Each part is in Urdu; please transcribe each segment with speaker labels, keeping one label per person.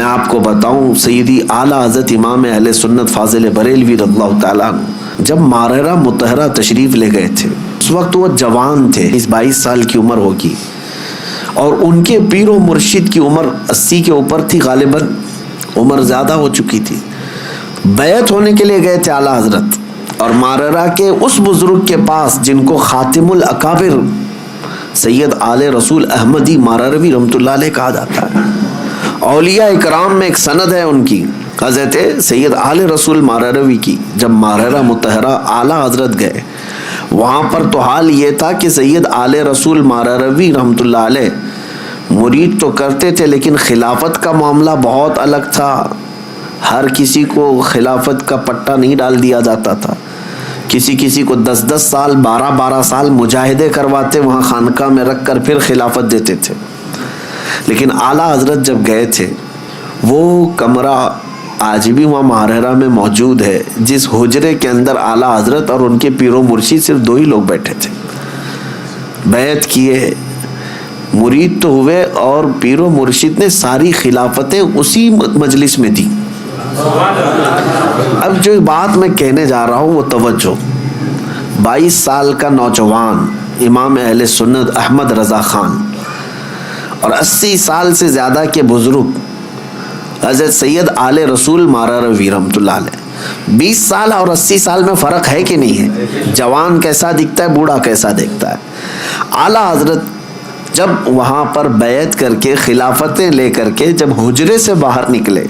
Speaker 1: میں آپ کو بتاؤں سیدی اعلیٰ حضرت امام اہل سنت فاضل بریلوی رضی اللہ تعالیٰ عنہ جب ماررہ مطہرہ تشریف لے گئے تھے، اس وقت وہ جوان تھے، 22 سال کی عمر ہوگی، اور ان کے پیر و مرشد کی عمر 80 کے اوپر تھی، غالباً عمر زیادہ ہو چکی تھی۔ بیعت ہونے کے لیے گئے تھے اعلیٰ حضرت، اور ماررہ کے اس بزرگ کے پاس جن کو خاتم الاکابر سید آل رسول احمدی مارروی رحمۃ اللہ علیہ کہا جاتا ہے، اولیاء اکرام میں ایک سند ہے ان کی، حضرت سید آل رسول مارروی کی۔ جب ماررہ مطہرہ اعلیٰ حضرت گئے وہاں پر تو حال یہ تھا کہ سید آل رسول مارروی رحمۃ اللہ علیہ مرید تو کرتے تھے، لیکن خلافت کا معاملہ بہت الگ تھا۔ ہر کسی کو خلافت کا پٹا نہیں ڈال دیا جاتا تھا، کسی کو 10 سال 12 سال مجاہدے کرواتے وہاں خانقاہ میں رکھ کر پھر خلافت دیتے تھے۔ لیکن اعلیٰ حضرت جب گئے تھے، وہ کمرہ آج بھی وہاں ماررہ میں موجود ہے، جس حجرے کے اندر اعلیٰ حضرت اور ان کے پیر و مرشد صرف 2 ہی لوگ بیٹھے تھے۔ بیعت کیے، مرید تو ہوئے، اور پیر و مرشد نے ساری خلافتیں اسی مجلس میں دی۔ اب جو بات میں کہنے جا رہا ہوں وہ توجہ، 22 سال کا نوجوان امام اہل سنت احمد رضا خان اور 80 سال سے زیادہ کے بزرگ حضرت سید آل رسول مارروی رحمۃ اللہ علیہ، 20 سال اور 80 سال میں فرق ہے کہ نہیں ہے؟ جوان کیسا دکھتا ہے، بوڑھا کیسا دکھتا ہے؟ اعلیٰ حضرت جب وہاں پر بیعت کر کے خلافتیں لے کر کے جب حجرے سے باہر نکلے،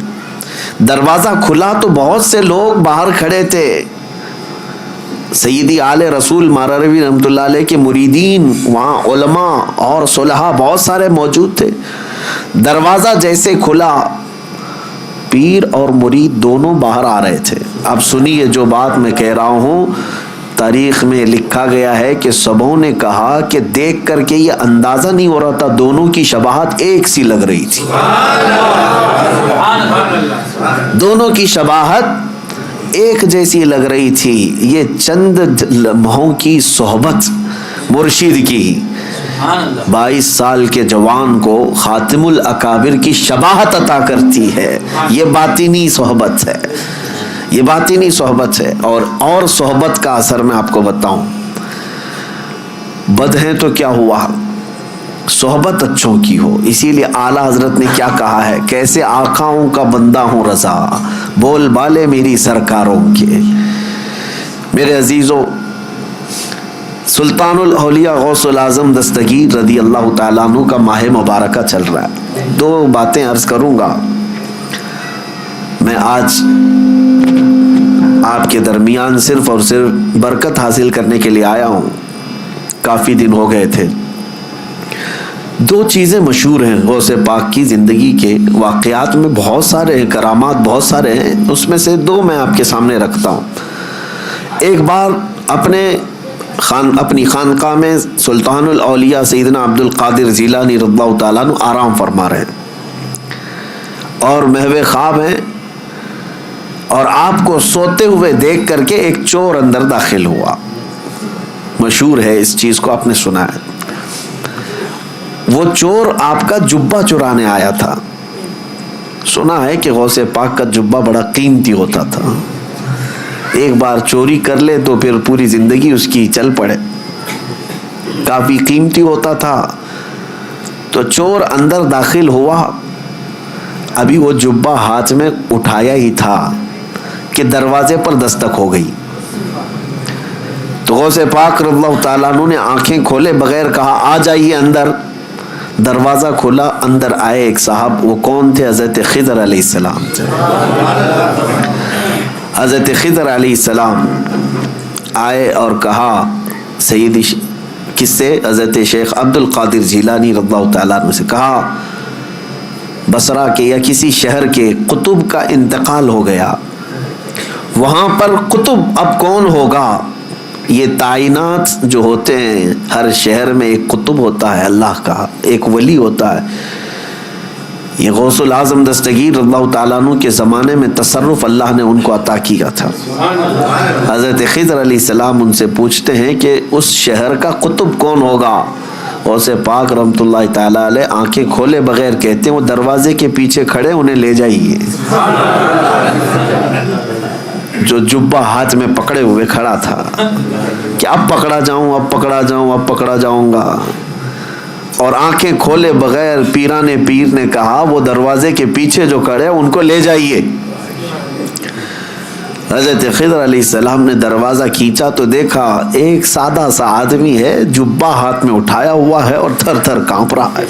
Speaker 1: دروازہ کھلا تو بہت سے لوگ باہر کھڑے تھے، سیدی آل رسول مارروی رحمۃ اللہ علیہ کے مریدین، وہاں علماء اور صلحاء بہت سارے موجود تھے۔ دروازہ جیسے کھلا، پیر اور مرید دونوں باہر آ رہے تھے۔ اب سنیے جو بات میں کہہ رہا ہوں، تاریخ میں لکھا گیا ہے کہ سبوں نے کہا کہ دیکھ کر کے یہ اندازہ نہیں ہو رہا تھا، دونوں کی شباہت ایک سی لگ رہی تھی، دونوں کی شباہت ایک جیسی لگ رہی تھی۔ یہ چند لمحوں کی صحبت مرشد کی 22 سال کے جوان کو خاتم الاکابر کی شباہت عطا کرتی ہے۔ یہ باطنی صحبت ہے، یہ باطنی صحبت ہے۔ اور صحبت کا اثر میں آپ کو بتاؤں، بد ہے تو کیا ہوا، صحبت اچھوں کی ہو۔ اسی لیے اعلیٰ حضرت نے کیا کہا ہے، کیسے آقاؤں کا بندہ ہوں رضا، بول بالے میری سرکاروں کے۔ میرے عزیزو، سلطان الاولیاء غوث الاعظم دستگیر رضی اللہ تعالیٰ عنہ کا ماہ مبارکہ چل رہا ہے۔ 2 باتیں عرض کروں گا۔ میں آج آپ کے درمیان صرف اور صرف برکت حاصل کرنے کے لیے آیا ہوں، کافی دن ہو گئے تھے۔ 2 چیزیں مشہور ہیں غوث پاک کی زندگی کے واقعات میں، بہت سارے ہیں، کرامات بہت سارے ہیں، اس میں سے 2 میں آپ کے سامنے رکھتا ہوں۔ ایک بار اپنی خانقاہ میں سلطان الاولیاء سیدنا عبد القادر جیلانی رضی اللہ تعالیٰ عنہ آرام فرما رہے ہیں اور محو خواب ہیں، اور آپ کو سوتے ہوئے دیکھ کر کے ایک چور اندر داخل ہوا۔ مشہور ہے، اس چیز کو آپ نے سنا ہے۔ وہ چور آپ کا جبہ چرانے آیا تھا۔ سنا ہے کہ غوث پاک کا جبہ بڑا قیمتی ہوتا تھا، ایک بار چوری کر لے تو پھر پوری زندگی اس کی چل پڑے، کافی قیمتی ہوتا تھا۔ تو چور اندر داخل ہوا، ابھی وہ جبہ ہاتھ میں اٹھایا ہی تھا کہ دروازے پر دستک ہو گئی۔ تو غوث پاک رضی اللہ تعالیٰ عنہ نے آنکھیں کھولے بغیر کہا آ جائیے اندر۔ دروازہ کھولا، اندر آئے ایک صاحب۔ وہ کون تھے؟ حضرت خضر علیہ السلام تھے۔ حضرت خضر علیہ السلام آئے اور کہا سیدی، کس سے؟ حضرت شیخ عبد القادر جیلانی رضی اللہ تعالیٰ عنہ سے کہا بصرہ کے یا کسی شہر کے قطب کا انتقال ہو گیا، وہاں پر قطب اب کون ہوگا؟ یہ تعینات جو ہوتے ہیں، ہر شہر میں ایک قطب ہوتا ہے، اللہ کا ایک ولی ہوتا ہے۔ یہ غوث الاعظم دستگیر رضی اللہ تعالیٰ عنہ کے زمانے میں تصرف اللہ نے ان کو عطا کیا تھا۔ حضرت خضر علیہ السلام ان سے پوچھتے ہیں کہ اس شہر کا قطب کون ہوگا؟ غوث پاک رحمتہ تعالیٰ علیہ آنکھیں کھولے بغیر کہتے ہیں وہ دروازے کے پیچھے کھڑے انہیں لے جائیے. جو جبہ ہاتھ میں پکڑے ہوئے کھڑا تھا کہ اب پکڑا جاؤں اب پکڑا جاؤں اب پکڑا جاؤں گا، اور آنکھیں کھولے بغیر پیران پیر نے کہا وہ دروازے کے پیچھے جو کھڑے ان کو لے جائیے. حضرت خضر علیہ السلام نے دروازہ کھینچا تو دیکھا ایک سادہ سا آدمی ہے، جبہ ہاتھ میں اٹھایا ہوا ہے اور تھر تھر کانپ رہا ہے.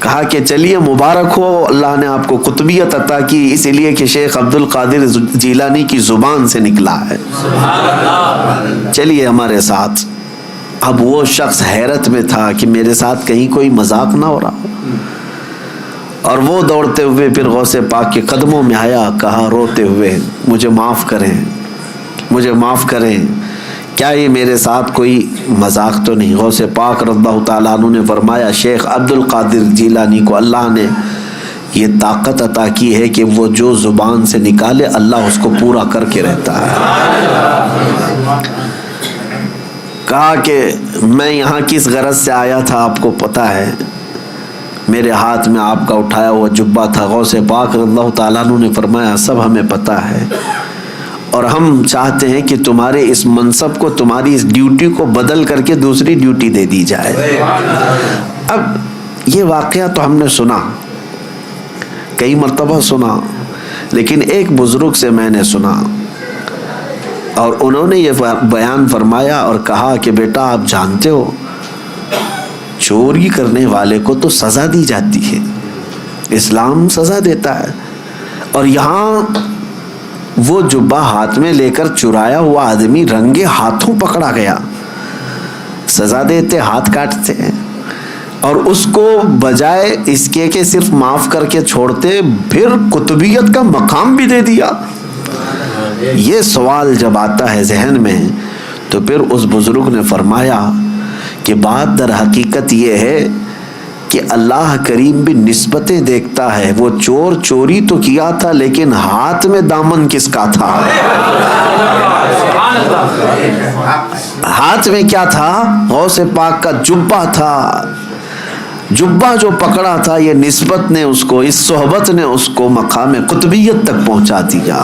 Speaker 1: کہا کہ چلیے مبارک ہو، اللہ نے آپ کو قطبیت عطا کی، اس لیے کہ شیخ عبد القادر جیلانی کی زبان سے نکلا ہے، چلیے ہمارے ساتھ. اب وہ شخص حیرت میں تھا کہ میرے ساتھ کہیں کوئی مذاق نہ ہو رہا، اور وہ دوڑتے ہوئے پھر غوث پاک کے قدموں میں آیا، کہا روتے ہوئے مجھے معاف کریں، مجھے معاف کریں، کیا یہ میرے ساتھ کوئی مذاق تو نہیں؟ غوث پاک رضی اللہ تعالیٰ عنہ نے فرمایا شیخ عبد القادر جیلانی کو اللہ نے یہ طاقت عطا کی ہے کہ وہ جو زبان سے نکالے اللہ اس کو پورا کر کے رہتا ہے. کہا کہ میں یہاں کس غرض سے آیا تھا آپ کو پتا ہے؟ میرے ہاتھ میں آپ کا اٹھایا ہوا جبہ تھا. غوث پاک رضی اللہ تعالیٰ عنہ نے فرمایا سب ہمیں پتا ہے، اور ہم چاہتے ہیں کہ تمہارے اس منصب کو، تمہاری اس ڈیوٹی کو بدل کر کے دوسری ڈیوٹی دے دی جائے. اب یہ واقعہ تو ہم نے سنا، کئی مرتبہ سنا، لیکن ایک بزرگ سے میں نے سنا اور انہوں نے یہ بیان فرمایا اور کہا کہ بیٹا آپ جانتے ہو چوری کرنے والے کو تو سزا دی جاتی ہے، اسلام سزا دیتا ہے، اور یہاں وہ جبہ ہاتھ میں لے کر چرایا ہوا آدمی رنگے ہاتھوں پکڑا گیا، سزا دیتے ہاتھ کاٹتے ہیں، اور اس کو بجائے اس کے کہ صرف معاف کر کے چھوڑتے پھر قطبیت کا مقام بھی دے دیا. یہ سوال جب آتا ہے ذہن میں تو پھر اس بزرگ نے فرمایا کہ بات در حقیقت یہ ہے کہ اللہ کریم بھی نسبتیں دیکھتا ہے. وہ چور چوری تو کیا تھا لیکن ہاتھ میں دامن کس کا تھا؟ ہاتھ میں کیا تھا؟ غوث پاک کا جبہ تھا. جبہ جو پکڑا تھا یہ نسبت نے اس کو، اس صحبت نے اس کو مقام قطبیت تک پہنچا دیا.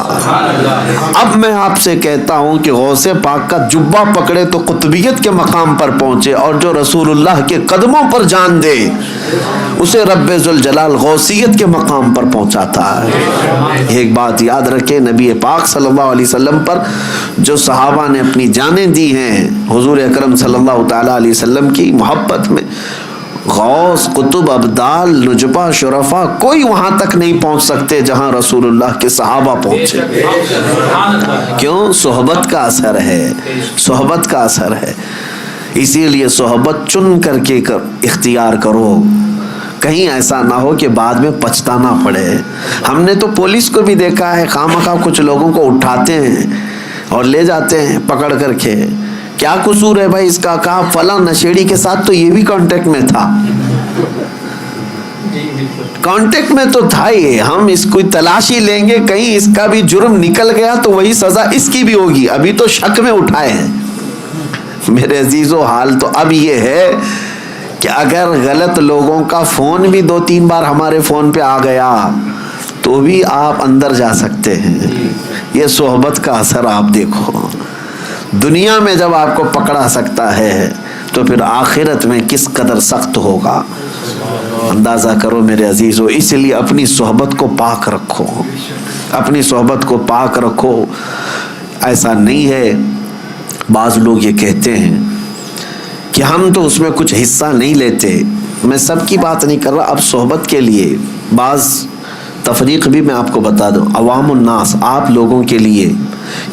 Speaker 1: اب میں آپ سے کہتا ہوں کہ غوث پاک کا جبہ پکڑے تو قطبیت کے مقام پر پہنچے، اور جو رسول اللہ کے قدموں پر جان دے اسے رب ذوالجلال غوثیت کے مقام پر پہنچاتا ہے. ایک بات یاد رکھیں، نبی پاک صلی اللہ علیہ وسلم پر جو صحابہ نے اپنی جانیں دی ہیں حضور اکرم صلی اللہ تعالیٰ علیہ وسلم کی محبت میں، غوث، قطب، ابدال، نجبہ، شرفا کوئی وہاں تک نہیں پہنچ سکتے جہاں رسول اللہ کے صحابہ پہنچے. کیوں؟ صحبت کا اثر ہے، صحبت کا اثر ہے. اسی لیے صحبت چن کر کے اختیار کرو، کہیں ایسا نہ ہو کہ بعد میں پچھتانا پڑے. ہم نے تو پولیس کو بھی دیکھا ہے خواہ کچھ لوگوں کو اٹھاتے ہیں اور لے جاتے ہیں پکڑ کر کے. کیا قصور ہے بھائی اس کا؟ کہا فلاں نشیڑی کے ساتھ تو یہ بھی کانٹیکٹ میں تھا. کانٹیکٹ میں تو تھا ہی، ہم اس کو تلاشی لیں گے، کہیں اس کا بھی جرم نکل گیا تو وہی سزا اس کی بھی ہوگی. ابھی تو شک میں اٹھائے ہیں. میرے عزیزو حال تو اب یہ ہے کہ اگر غلط لوگوں کا فون بھی 2-3 بار ہمارے فون پہ آ گیا تو بھی آپ اندر جا سکتے ہیں. یہ صحبت کا اثر آپ دیکھو. دنیا میں جب آپ کو پکڑا سکتا ہے تو پھر آخرت میں کس قدر سخت ہوگا اندازہ کرو میرے عزیزو. اس لیے اپنی صحبت کو پاک رکھو، اپنی صحبت کو پاک رکھو. ایسا نہیں ہے، بعض لوگ یہ کہتے ہیں کہ ہم تو اس میں کچھ حصہ نہیں لیتے. میں سب کی بات نہیں کر رہا، اب صحبت کے لیے بعض تفریق بھی میں آپ کو بتا دوں. عوام الناس، آپ لوگوں کے لیے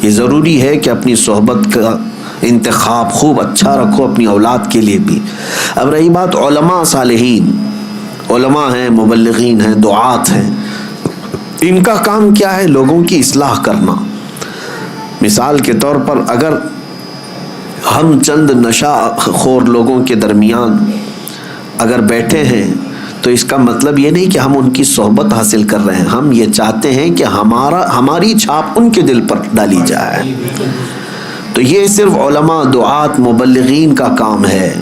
Speaker 1: یہ ضروری ہے کہ اپنی صحبت کا انتخاب خوب اچھا رکھو، اپنی اولاد کے لیے بھی. اب رہی بات علماء صالحین، علماء ہیں، مبلغین ہیں، دعات ہیں، ان کا کام کیا ہے؟ لوگوں کی اصلاح کرنا. مثال کے طور پر اگر ہم چند نشہ خور لوگوں کے درمیان اگر بیٹھے ہیں تو اس کا مطلب یہ نہیں کہ ہم ان کی صحبت حاصل کر رہے ہیں. ہم یہ چاہتے ہیں کہ ہماری چھاپ ان کے دل پر ڈالی جائے. تو یہ صرف علماء، دعات، مبلغین کا کام ہے.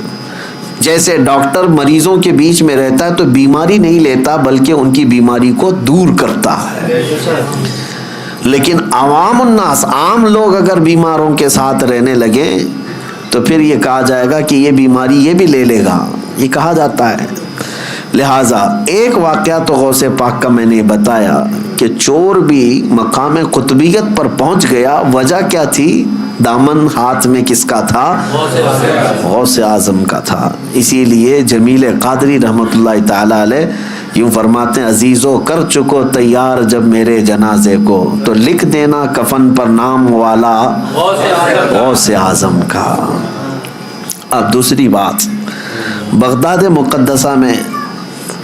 Speaker 1: جیسے ڈاکٹر مریضوں کے بیچ میں رہتا ہے تو بیماری نہیں لیتا بلکہ ان کی بیماری کو دور کرتا ہے، لیکن عوام الناس، عام لوگ اگر بیماروں کے ساتھ رہنے لگے تو پھر یہ کہا جائے گا کہ یہ بیماری یہ بھی لے لے گا، یہ کہا جاتا ہے۔ لہٰذا ایک واقعہ تو غوث پاک کا میں نے بتایا کہ چور بھی مقام قطبیت پر پہنچ گیا، وجہ کیا تھی؟ دامن ہاتھ میں کس کا تھا؟ غوث اعظم کا تھا۔ اسی لیے جمیل قادری رحمۃ اللہ تعالی علیہ یوں فرماتے ہیں، عزیزو کر چکو تیار جب میرے جنازے کو، تو لکھ دینا کفن پر نام والا غوث اعظم کا۔ اب دوسری بات، بغداد مقدسہ میں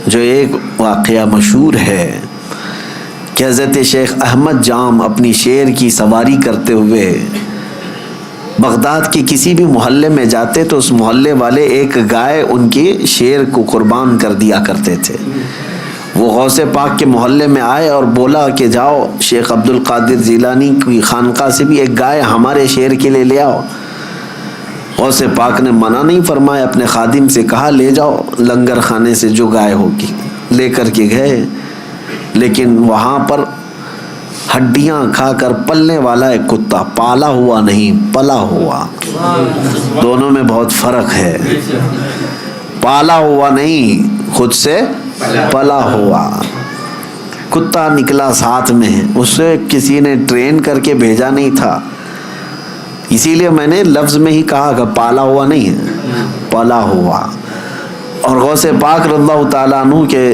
Speaker 1: جو ایک واقعہ مشہور ہے کہ حضرت شیخ احمد جام اپنی شیر کی سواری کرتے ہوئے بغداد کے کسی بھی محلے میں جاتے تو اس محلے والے ایک گائے ان کے شیر کو قربان کر دیا کرتے تھے۔ وہ غوث پاک کے محلے میں آئے اور بولا کہ جاؤ شیخ عبد القادر جیلانی کی خانقاہ سے بھی ایک گائے ہمارے شیر کے لیے لے آؤ۔ غوث پاک نے منع نہیں فرمایا، اپنے خادم سے کہا لے جاؤ لنگر خانے سے جو گائے ہوگی، لے کر کے گئے، لیکن وہاں پر ہڈیاں کھا کر پلنے والا ایک کتا، پالا ہوا نہیں پلا ہوا، دونوں میں بہت فرق ہے۔ پالا ہوا نہیں، خود سے پلا ہوا کتا نکلا ساتھ میں، اسے کسی نے ٹرین کر کے بھیجا نہیں تھا، اسی لیے میں نے لفظ میں ہی کہا کہ پالا ہوا نہیں ہے، پلا ہوا۔ اور غوث پاک رضی اللہ تعالیٰ عنہ کے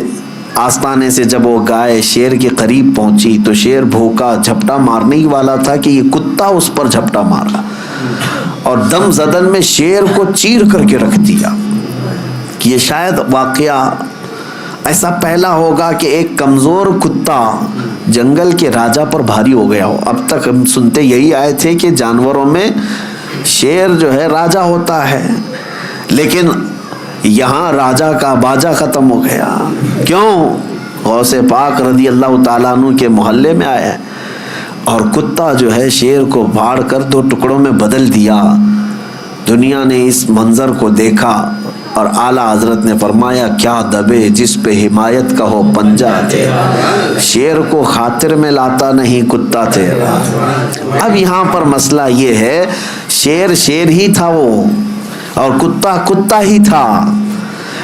Speaker 1: آستانے سے جب وہ گائے شیر کے قریب پہنچی تو شیر بھوکا جھپٹا مارنے ہی والا تھا کہ یہ کتا اس پر جھپٹا مارا اور دم زدن میں شیر کو چیر کر کے رکھ دیا۔ کہ یہ شاید واقعہ ایسا پہلا ہوگا کہ ایک کمزور کتا جنگل کے راجا پر بھاری ہو گیا ہو۔ اب تک ہم سنتے یہی آئے تھے کہ جانوروں میں شیر جو ہے راجا ہوتا ہے، لیکن یہاں راجا کا باجا ختم ہو گیا۔ کیوں؟ غوث پاک رضی اللہ تعالیٰ عنہ کے محلے میں آیا اور کتا جو ہے شیر کو پھاڑ کر دو ٹکڑوں میں بدل دیا۔ دنیا نے اس منظر کو دیکھا اور اعلیٰ حضرت نے فرمایا کیا دبے جس پہ حمایت کا ہو پنجہ تیرا، شیر کو خاطر میں لاتا نہیں کتا تیرا۔ اب یہاں پر مسئلہ یہ ہے، شیر شیر ہی تھا وہ اور کتا کتا ہی تھا،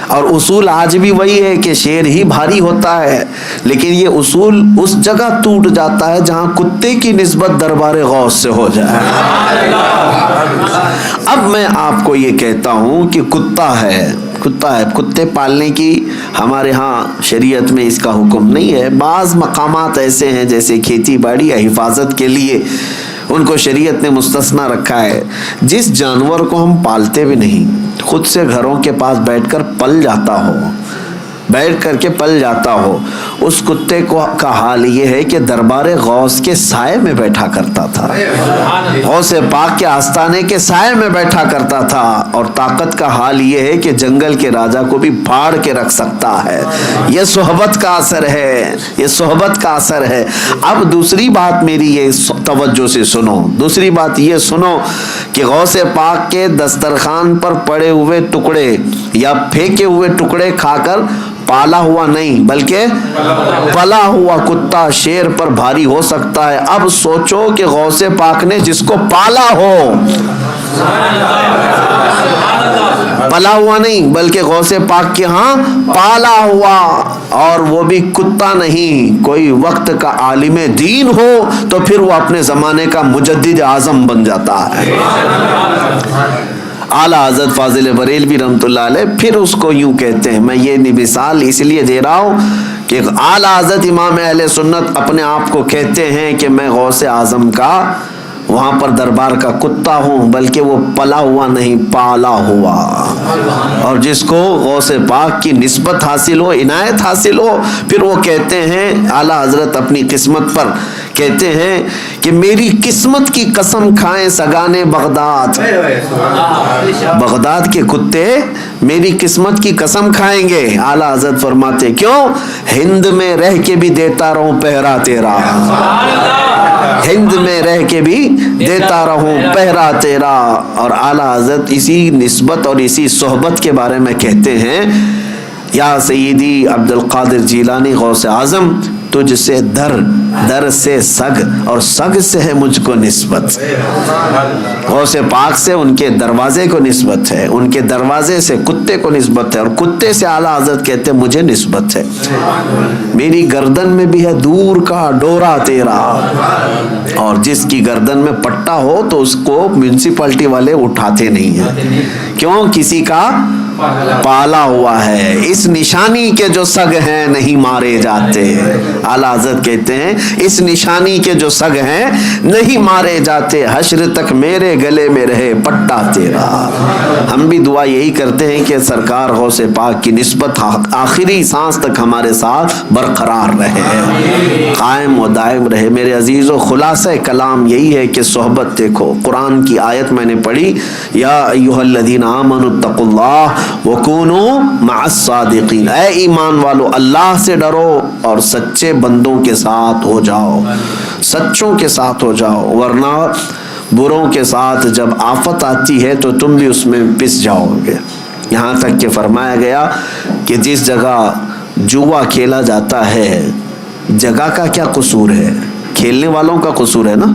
Speaker 1: اور اصول آج بھی وہی ہے کہ شیر ہی بھاری ہوتا ہے، لیکن یہ اصول اس جگہ ٹوٹ جاتا ہے جہاں کتے کی نسبت دربار غوث سے ہو جائے۔ اب میں آپ کو یہ کہتا ہوں کہ کتا ہے، کتے پالنے کی ہمارے ہاں شریعت میں اس کا حکم نہیں ہے۔ بعض مقامات ایسے ہیں جیسے کھیتی باڑی یا حفاظت کے لیے ان کو شریعت نے مستثنا رکھا ہے۔ جس جانور کو ہم پالتے بھی نہیں، خود سے گھروں کے پاس بیٹھ کر پل جاتا ہو، اس کتے کا حال یہ ہے کہ دربار غوث کے سائے میں بیٹھا کرتا تھا، غوث پاک کے آستانے کے سائے میں بیٹھا کرتا تھا، اور طاقت کا حال یہ ہے کہ جنگل کے راجا کو بھی پھاڑ کے رکھ سکتا ہے۔ یہ صحبت کا اثر ہے، یہ صحبت کا اثر ہے۔ اب دوسری بات میری یہ توجہ سے سنو، دوسری بات یہ سنو کہ غوث پاک کے دسترخوان پر پڑے ہوئے ٹکڑے یا پھینکے ہوئے ٹکڑے کھا کر پالا ہوا نہیں بلکہ پلا ہوا کتا شیر پر بھاری ہو سکتا ہے۔ اب سوچو کہ غوث پاک نے جس کو پالا ہو، پلا ہوا نہیں بلکہ غوث پاک کے ہاں پالا ہوا، اور وہ بھی کتا نہیں، کوئی وقت کا عالم دین ہو تو پھر وہ اپنے زمانے کا مجدد اعظم بن جاتا ہے۔ اعلیٰ حضرت فاضل بریلوی رحمۃ اللہ علیہ پھر اس کو یوں کہتے ہیں، میں یہ مثال اس لیے دے رہا ہوں کہ اعلیٰ حضرت امام اہل سنت اپنے آپ کو کہتے ہیں کہ میں غوث اعظم کا وہاں پر دربار کا کتا ہوں، بلکہ وہ پلا ہوا نہیں پالا ہوا، اور جس کو غوث پاک کی نسبت حاصل ہو، عنایت حاصل ہو، پھر وہ کہتے ہیں اعلیٰ حضرت اپنی قسمت پر کہتے ہیں کہ میری قسمت کی قسم کھائیں سگانے بغداد، بغداد کے کتے میری قسمت کی قسم کھائیں گے۔ اعلیٰ حضرت فرماتے کیوں؟ ہند میں رہ کے بھی دیتا رہوں پہرا تیرا، ہند میں رہ کے بھی دیتا رہوں پہرا تیرا. اور اعلیٰ حضرت اسی نسبت اور اسی صحبت کے بارے میں کہتے ہیں، یا سیدی عبد القادر جیلانی غوث اعظم، تجھ سے در سے سگ، اور سگ سے ہے مجھ کو نسبت. غوث پاک سے ان کے دروازے کو نسبت ہے، ان کے دروازے سے کتے کو نسبت ہے، اور کتے سے اعلیٰ حضرت کہتے ہیں مجھے نسبت ہے. میری گردن میں بھی ہے دور کا ڈورا تیرا. اور جس کی گردن میں پٹا ہو تو اس کو میونسپلٹی والے اٹھاتے نہیں ہیں، کیوں؟ کسی کا پالا ہوا ہے. اس نشانی کے جو سگ ہیں نہیں مارے جاتے. اعلیٰ حضرت کہتے ہیں اس نشانی کے جو سگ ہیں نہیں مارے جاتے، حشر تک میرے گلے میں رہے پٹا تیرا. ہم بھی دعا یہی کرتے ہیں کہ سرکار غوث پاک کی نسبت آخری سانس تک ہمارے ساتھ برقرار رہے، قائم و دائم رہے. میرے عزیزو، خلاصہ کلام یہی ہے کہ صحبت دیکھو. قرآن کی آیت میں نے پڑھی، یا ایھا الذین آمنوا اتقوا اللہ وکونوا مع الصادقین. اے ایمان والو، اللہ سے ڈرو اور سچے بندوں کے ساتھ ہو جاؤ، سچوں کے ساتھ ہو جاؤ، ورنہ بروں کے ساتھ جب آفت آتی ہے تو تم بھی اس میں پس جاؤ گے. یہاں تک کہ فرمایا گیا کہ جس جگہ جوا کھیلا جاتا ہے، جگہ کا کیا قصور ہے؟ کھیلنے والوں کا قصور ہے نا،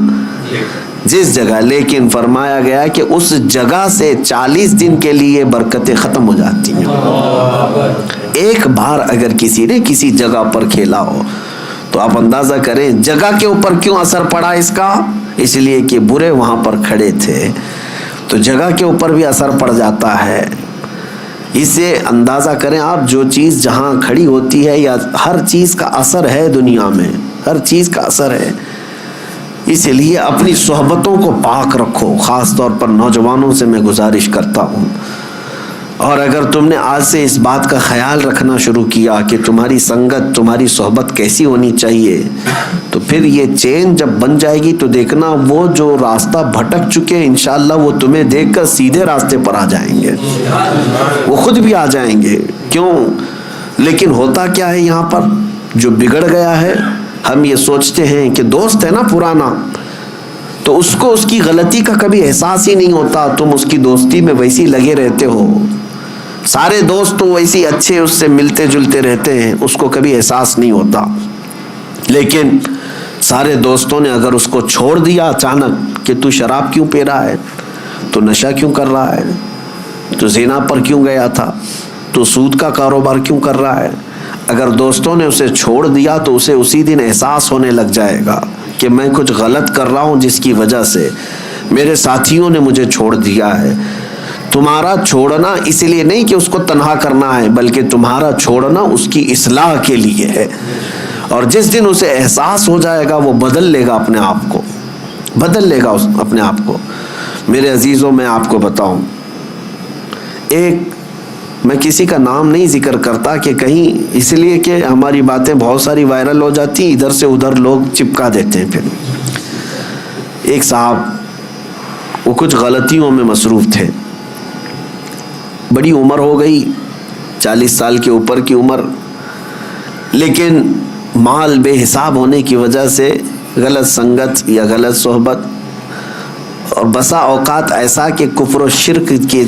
Speaker 1: جس جگہ. لیکن فرمایا گیا کہ اس جگہ سے 40 دن کے لیے برکتیں ختم ہو جاتی ہیں. ایک بار اگر کسی نے کسی جگہ پر کھیلا ہو تو آپ اندازہ کریں جگہ کے اوپر کیوں اثر پڑا اس کا؟ اس لیے کہ برے وہاں پر کھڑے تھے، تو جگہ کے اوپر بھی اثر پڑ جاتا ہے. اسے اندازہ کریں آپ، جو چیز جہاں کھڑی ہوتی ہے، یا ہر چیز کا اثر ہے دنیا میں، ہر چیز کا اثر ہے. اس لیے اپنی صحبتوں کو پاک رکھو. خاص طور پر نوجوانوں سے میں گزارش کرتا ہوں. اور اگر تم نے آج سے اس بات کا خیال رکھنا شروع کیا کہ تمہاری سنگت، تمہاری صحبت کیسی ہونی چاہیے، تو پھر یہ چین جب بن جائے گی تو دیکھنا وہ جو راستہ بھٹک چکے انشاءاللہ وہ تمہیں دیکھ کر سیدھے راستے پر آ جائیں گے، وہ خود بھی آ جائیں گے. کیوں؟ لیکن ہوتا کیا ہے یہاں پر جو بگڑ گیا ہے، ہم یہ سوچتے ہیں کہ دوست ہے نا پرانا، تو اس کو اس کی غلطی کا کبھی احساس ہی نہیں ہوتا. تم اس کی دوستی میں ویسی لگے رہتے ہو، سارے دوست تو ویسی اچھے اس سے ملتے جلتے رہتے ہیں، اس کو کبھی احساس نہیں ہوتا. لیکن سارے دوستوں نے اگر اس کو چھوڑ دیا اچانک کہ تو شراب کیوں پی رہا ہے، تو نشہ کیوں کر رہا ہے، تو زنا پر کیوں گیا تھا، تو سود کا کاروبار کیوں کر رہا ہے، اگر دوستوں نے اسے چھوڑ دیا تو اسے اسی دن احساس ہونے لگ جائے گا کہ میں کچھ غلط کر رہا ہوں جس کی وجہ سے میرے ساتھیوں نے مجھے چھوڑ دیا ہے. تمہارا چھوڑنا اس لیے نہیں کہ اس کو تنہا کرنا ہے، بلکہ تمہارا چھوڑنا اس کی اصلاح کے لیے ہے. اور جس دن اسے احساس ہو جائے گا وہ بدل لے گا اپنے آپ کو، بدل لے گا اپنے آپ کو. میرے عزیزوں، میں آپ کو بتاؤں، میں کسی کا نام نہیں ذکر کرتا کہ کہیں، اس لیے کہ ہماری باتیں بہت ساری وائرل ہو جاتی ہیں، ادھر سے ادھر لوگ چپکا دیتے ہیں. پھر ایک صاحب وہ کچھ غلطیوں میں مصروف تھے، بڑی عمر ہو گئی، 40 سال کے اوپر کی عمر، لیکن مال بے حساب ہونے کی وجہ سے غلط سنگت یا غلط صحبت، اور بسا اوقات ایسا کہ کفر و شرک کے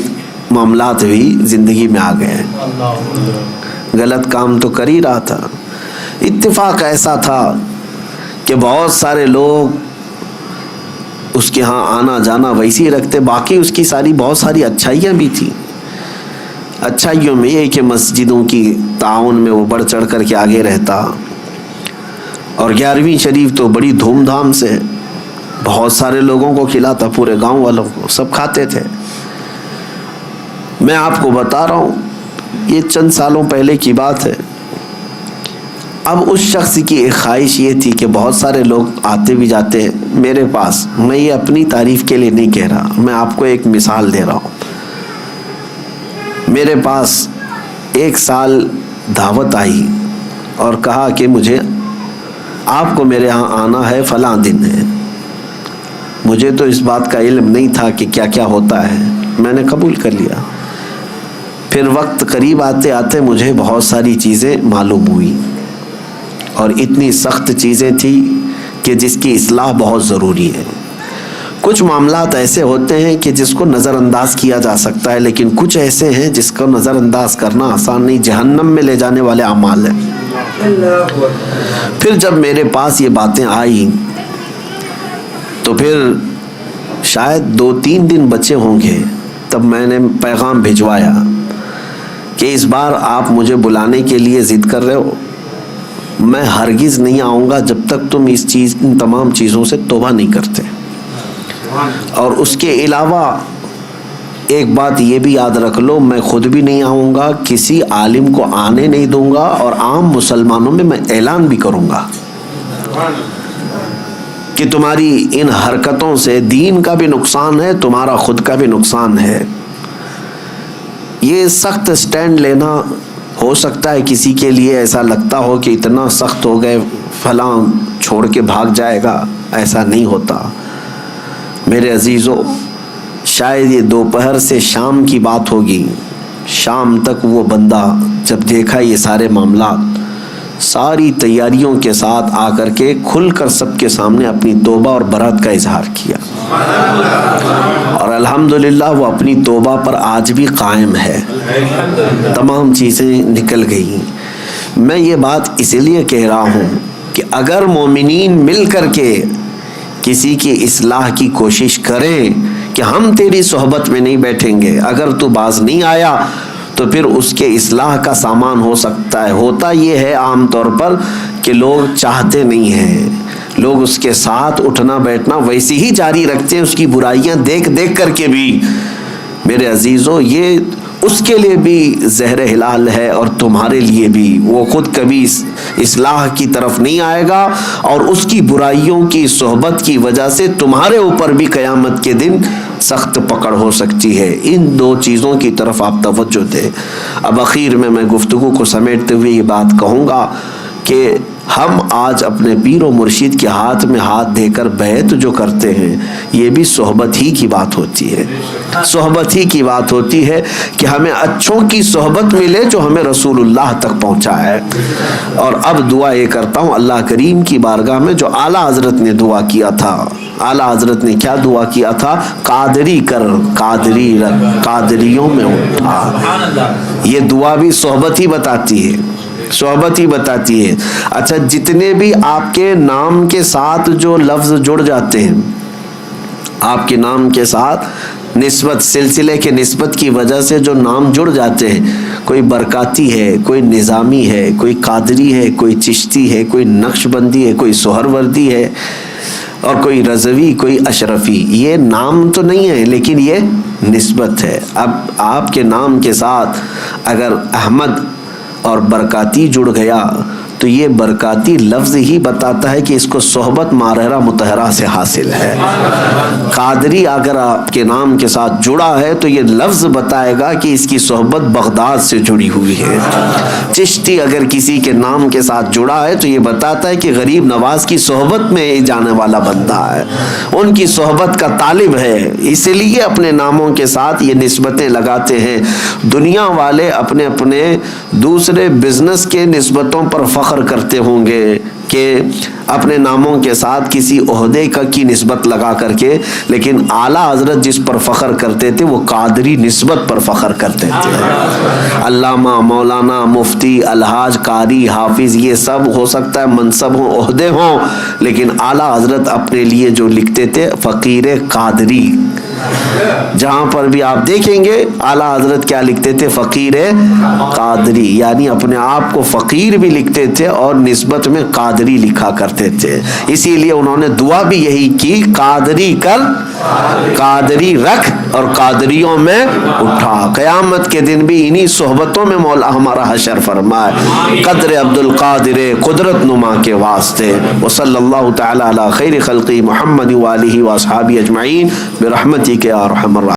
Speaker 1: معاملات بھی زندگی میں آ گئے ہیں. غلط کام تو کر ہی رہا تھا. اتفاق ایسا تھا کہ بہت سارے لوگ اس کے ہاں آنا جانا ویسے ہی رکھتے، باقی اس کی بہت ساری اچھائیاں بھی تھیں. اچھائیوں میں یہ کہ مسجدوں کی تعاون میں وہ بڑھ چڑھ کر کے آگے رہتا، اور 11ویں شریف تو بڑی دھوم دھام سے بہت سارے لوگوں کو کھلاتا، پورے گاؤں والوں کو، سب کھاتے تھے. میں آپ کو بتا رہا ہوں یہ چند سالوں پہلے کی بات ہے. اب اس شخص کی ایک خواہش یہ تھی کہ بہت سارے لوگ آتے بھی جاتے ہیں میرے پاس، میں یہ اپنی تعریف کے لیے نہیں کہہ رہا، میں آپ کو ایک مثال دے رہا ہوں. میرے پاس ایک سال دعوت آئی اور کہا کہ مجھے آپ کو میرے ہاں آنا ہے، فلاں دن ہے. مجھے تو اس بات کا علم نہیں تھا کہ کیا کیا ہوتا ہے، میں نے قبول کر لیا. پھر وقت قریب آتے آتے مجھے بہت ساری چیزیں معلوم ہوئی، اور اتنی سخت چیزیں تھیں کہ جس کی اصلاح بہت ضروری ہے. کچھ معاملات ایسے ہوتے ہیں کہ جس کو نظر انداز کیا جا سکتا ہے، لیکن کچھ ایسے ہیں جس کو نظر انداز کرنا آسان نہیں، جہنم میں لے جانے والے اعمال ہیں. پھر جب میرے پاس یہ باتیں آئی تو پھر شاید 2-3 دن بچے ہوں گے، تب میں نے پیغام بھجوایا کہ اس بار آپ مجھے بلانے کے لیے ضد کر رہے ہو، میں ہرگز نہیں آؤں گا جب تک تم ان تمام چیزوں سے توبہ نہیں کرتے. اور اس کے علاوہ ایک بات یہ بھی یاد رکھ لو، میں خود بھی نہیں آؤں گا، کسی عالم کو آنے نہیں دوں گا، اور عام مسلمانوں میں اعلان بھی کروں گا کہ تمہاری ان حرکتوں سے دین کا بھی نقصان ہے، تمہارا خود کا بھی نقصان ہے. یہ سخت سٹینڈ لینا ہو سکتا ہے کسی کے لیے ایسا لگتا ہو کہ اتنا سخت ہو گئے فلاں چھوڑ کے بھاگ جائے گا، ایسا نہیں ہوتا. میرے عزیزو، شاید یہ دوپہر سے شام کی بات ہوگی، شام تک وہ بندہ جب دیکھا یہ سارے معاملات، ساری تیاریوں کے ساتھ آ کر کے کھل کر سب کے سامنے اپنی توبہ اور برات کا اظہار کیا، اور الحمدللہ وہ اپنی توبہ پر آج بھی قائم ہے. تمام چیزیں نکل گئی. میں یہ بات اسی لیے کہہ رہا ہوں کہ اگر مومنین مل کر کے کسی کی اصلاح کی کوشش کریں کہ ہم تیری صحبت میں نہیں بیٹھیں گے، اگر تو باز نہیں آیا تو پھر اس کے اصلاح کا سامان ہو سکتا ہے. ہوتا یہ ہے عام طور پر کہ لوگ چاہتے نہیں ہیں، لوگ اس کے ساتھ اٹھنا بیٹھنا ویسے ہی جاری رکھتے ہیں، اس کی برائیاں دیکھ دیکھ کر کے بھی. میرے عزیزو، یہ اس کے لیے بھی زہر ہلال ہے اور تمہارے لیے بھی. وہ خود کبھی اصلاح کی طرف نہیں آئے گا، اور اس کی برائیوں کی صحبت کی وجہ سے تمہارے اوپر بھی قیامت کے دن سخت پکڑ ہو سکتی ہے. ان 2 چیزوں کی طرف آپ توجہ دیں. اب اخیر میں گفتگو کو سمیٹتے ہوئے یہ بات کہوں گا کہ ہم آج اپنے پیر و مرشد کے ہاتھ میں ہاتھ دے کر بیعت جو کرتے ہیں، یہ بھی صحبت ہی کی بات ہوتی ہے. صحبت ہی کی بات ہوتی ہے کہ ہمیں اچھوں کی صحبت ملے جو ہمیں رسول اللہ تک پہنچا ہے. اور اب دعا یہ کرتا ہوں اللہ کریم کی بارگاہ میں، جو اعلیٰ حضرت نے دعا کیا تھا. اعلیٰ حضرت نے کیا دعا کیا تھا؟ قادری کر، قادری رکھ، قادریوں میں اٹھا. یہ دعا بھی صحبت ہی بتاتی ہے، صحبت ہی بتاتی ہے. اچھا، جتنے بھی آپ کے نام کے ساتھ جو لفظ جڑ جاتے ہیں، آپ کے نام کے ساتھ نسبت، سلسلے کے نسبت کی وجہ سے جو نام جڑ جاتے ہیں، کوئی برکاتی ہے، کوئی نظامی ہے، کوئی قادری ہے، کوئی چشتی ہے، کوئی نقش بندی ہے، کوئی سہروردی ہے، اور کوئی رضوی، کوئی اشرفی. یہ نام تو نہیں ہے لیکن یہ نسبت ہے. اب آپ کے نام کے ساتھ اگر احمد اور برکاتی جڑ گیا تو یہ برکاتی لفظ ہی بتاتا ہے کہ اس کو صحبت مارحرہ مطہرہ سے حاصل ہے. قادری اگر آپ کے نام کے ساتھ جڑا ہے تو یہ لفظ بتائے گا کہ اس کی صحبت بغداد سے جڑی ہوئی ہے. چشتی اگر کسی کے نام کے ساتھ جڑا ہے تو یہ بتاتا ہے کہ غریب نواز کی صحبت میں جانے والا بندہ ہے، ان کی صحبت کا طالب ہے. اس لیے اپنے ناموں کے ساتھ یہ نسبتیں لگاتے ہیں. دنیا والے اپنے اپنے دوسرے بزنس کے نسبتوں پر فخر کرتے ہوں گے کہ اپنے ناموں کے ساتھ کسی عہدے کی نسبت لگا کر کے، لیکن اعلیٰ حضرت جس پر فخر کرتے تھے وہ قادری نسبت پر فخر کرتے تھے. علامہ، مولانا، مفتی، الحاج، قاری، حافظ، یہ سب ہو سکتا ہے منصب ہوں، عہدے ہوں، لیکن اعلیٰ حضرت اپنے لیے جو لکھتے تھے فقیر قادری. جہاں پر بھی آپ دیکھیں گے اعلیٰ حضرت کیا لکھتے تھے؟ فقیر قادری. یعنی اپنے آپ کو فقیر بھی لکھتے تھے اور نسبت میں قادری لکھا کرتے تھے. اسی لیے انہوں نے دعا بھی یہی کی، قادری کر، قادری رکھ، اور قادریوں میں اٹھا. قیامت کے دن بھی انہی صحبتوں میں مولا ہمارا حشر فرمائے. قدر عبد القادر قدرت نما کے واسطے. وصلی اللہ تعالی علی خیر خلقی محمد وآلہ واصحابہ اجمعین برحمتک یا ارحم الراحمین.